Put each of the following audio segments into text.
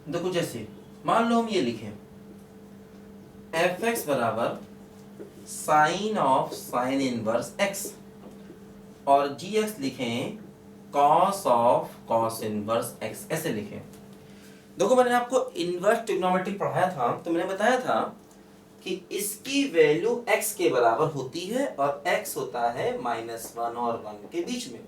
देखो जैसे मान लो हम ये लिखें एफ एक्स बराबर sine of sine inverse x, और जी एक्स लिखें cos of cos inverse x, ऐसे लिखें। देखो मैंने आपको इनवर्स ट्रिग्नोमेट्री पढ़ाया था, तो मैंने बताया था कि इसकी वैल्यू x के बराबर होती है और x होता है -1 और 1 के बीच में,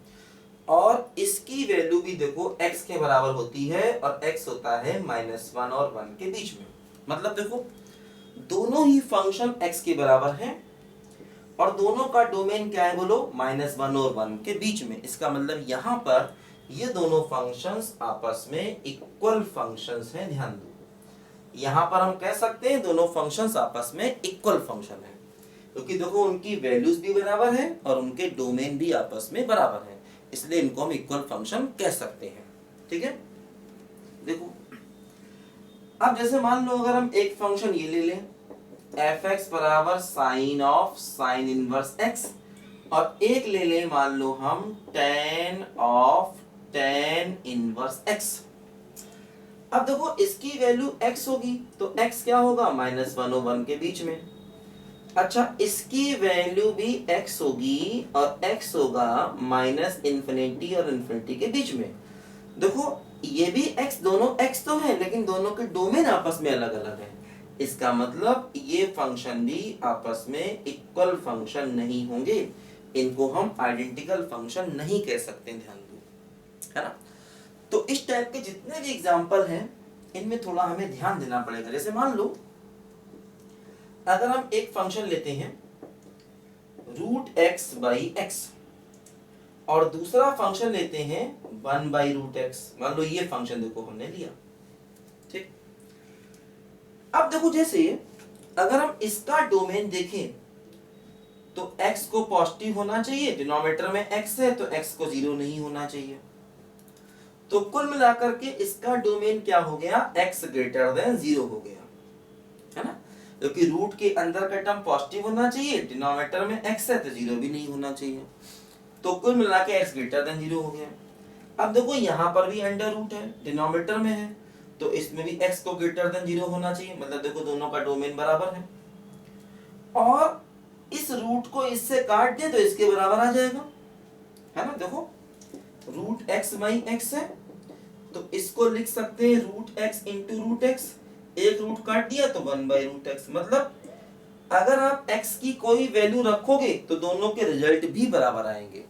और इसकी वैल्यू भी देखो x के बराबर होती है और x होता है -1 और 1 के बीच में। मतलब देखो दोनों ही फंक्शन x के बराबर हैं और दोनों का डोमेन क्या है बोलो, -1 और 1 के बीच में। इसका मतलब यहाँ पर ये दोनों फंक्शंस आपस में इक्वल फंक्शंस हैं। ध्यान दो, यहाँ पर हम कह सकते हैं दोनों फंक्शंस आपस में इक्वल फंक्शन है, क्योंकि देखो उनकी वैल्यूज भी बराबर है और उनके डोमेन भी आपस में बराबर है, इसलिए इनको हम इक्वल फंक्शन कह सकते हैं। ठीक है, देखो अब जैसे मान लो अगर हम एक फंक्शन ये ले लें एफ एक्स बराबर sine of sine inverse x, और एक ले लें मान लो हम tan of tan inverse x. अब देखो इसकी वैल्यू x होगी तो x क्या होगा, -1 और 1 के बीच में। अच्छा इसकी वैल्यू भी x होगी और x होगा -∞ और इन्फिनिटी के बीच में। देखो ये भी x, दोनों x तो है लेकिन दोनों के डोमेन आपस में अलग अलग है। इसका मतलब ये फंक्शन भी आपस में इक्वल फंक्शन नहीं होंगे, इनको हम आइडेंटिकल फंक्शन नहीं कह सकते। ध्यान दो, है ना। तो इस टाइप के जितने भी एग्जाम्पल हैं इनमें थोड़ा हमें ध्यान देना पड़ेगा। जैसे मान लो अगर हम एक फंक्शन लेते हैं √x/x और दूसरा फंक्शन लेते हैं 1/√x, मान लो ये फंक्शन देखो हमने लिया, ठीक। अब देखो जैसे अगर हम इसका डोमेन देखें तो x को पॉजिटिव होना चाहिए, डिनोमिनेटर में x है तो x को 0 नहीं होना चाहिए। तो कुल मिलाकर के इसका डोमेन क्या हो गया, x ग्रेटर देन 0 हो गया, है ना, क्योंकि रूट के अंदर का टर्म पॉजिटिव होना चाहिए, डिनोमिनेटर में x है तो 0 भी नहीं होना चाहिए, तो कुल मिला के x ग्रेटर देन 0 हो गया। अब देखो यहाँ पर भी अंडर रूट है, डिनोमिनेटर में है, तो इसमें भी x को ग्रेटर देन 0 होना चाहिए, मतलब देखो दोनों का डोमेन बराबर है। और इस रूट को इससे काट दे तो इसके बराबर आ जाएगा, है ना। देखो √x/x है तो इसको लिख सकते हैं √x × √x, एक रूट काट दिया तो 1/√x। मतलब अगर आप x की कोई वैल्यू रखोगे तो दोनों के रिजल्ट भी बराबर आएंगे।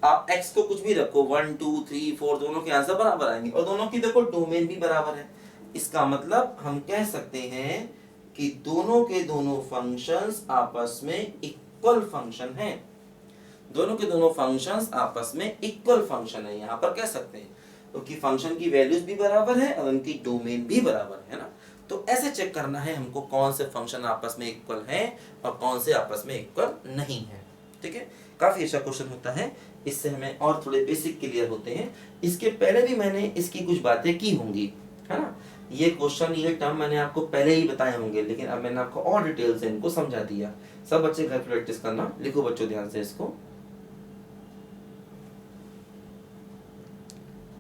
आप x को कुछ भी रखो 1 2 3 4 दोनों के आंसर बराबर आएंगे, और दोनों की देखो डोमेन भी बराबर है। इसका मतलब हम कह सकते हैं कि दोनों के दोनों फंक्शंस आपस में इक्वल फंक्शन हैं, दोनों के दोनों फंक्शंस आपस में इक्वल फंक्शन है, यहाँ पर कह सकते हैं, क्योंकि फंक्शन की वैल्यूज भी बराबर है और उनकी डोमेन भी बराबर है ना। तो ऐसे चेक करना है हमको कौन से फंक्शन आपस में इक्वल है और कौन से आपस में इक्वल नहीं है। ठीक है, काफी अच्छा क्वेश्चन होता है, इससे हमें और थोड़े बेसिक क्लियर होते हैं। इसके पहले भी मैंने इसकी कुछ बातें की होंगी, है ना। ये क्वेश्चन ये टर्म मैंने आपको पहले ही बताए होंगे, लेकिन अब मैंने आपको और डिटेल से इनको समझा दिया। सब बच्चे घर प्रैक्टिस करना, लिखो बच्चों ध्यान से इसको।